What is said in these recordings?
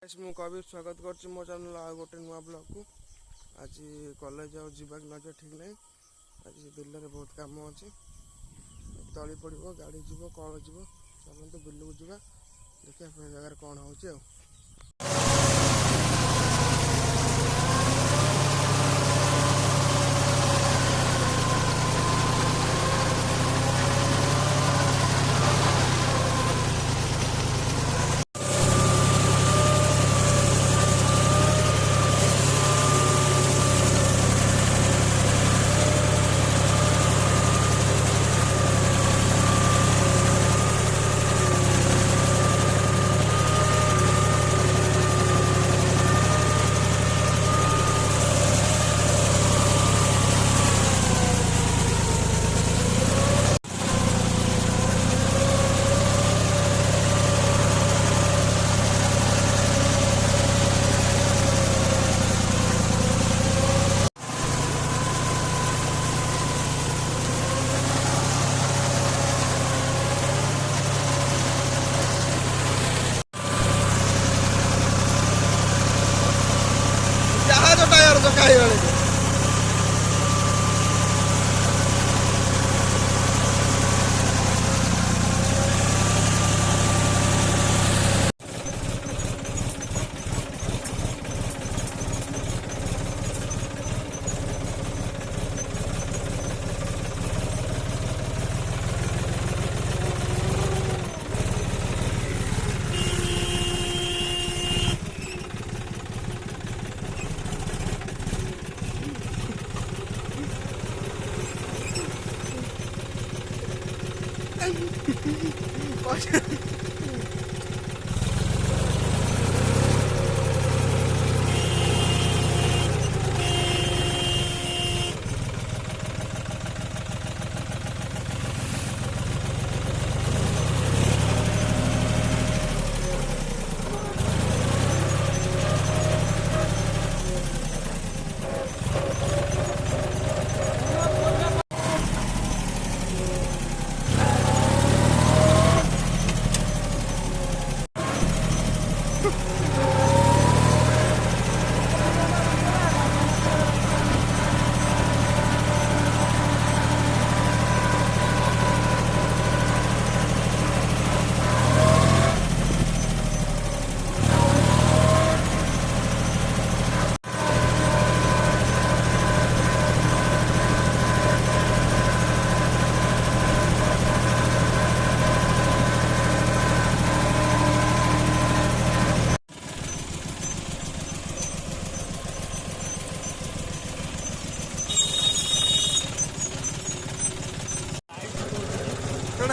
मु कबीर स्वागत कर मो चैनल आ गोटे नुआ ब्लॉग को। आज कॉलेज जावा ठीक नहीं। आज बिल में बहुत कम अच्छे तली पड़ो गाड़ी जीव कौन जीव चलते बिल को जावा देखिए जगार कौन हो। जहाज टायर तो कहीं वाले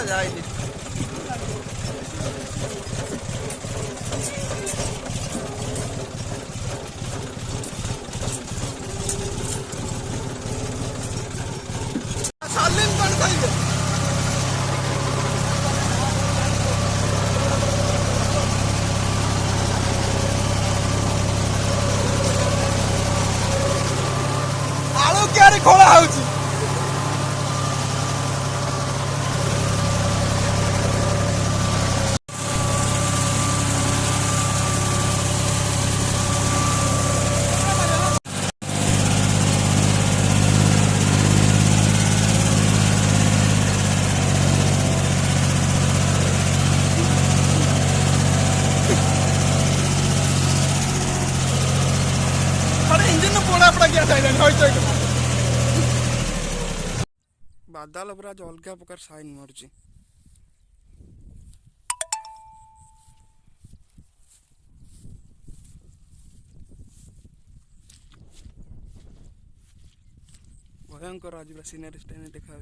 जाए आलू क्या खोला हो बादल पूरा अलग प्रकार साइन मार्च भयंकर आज सीनरी देखा।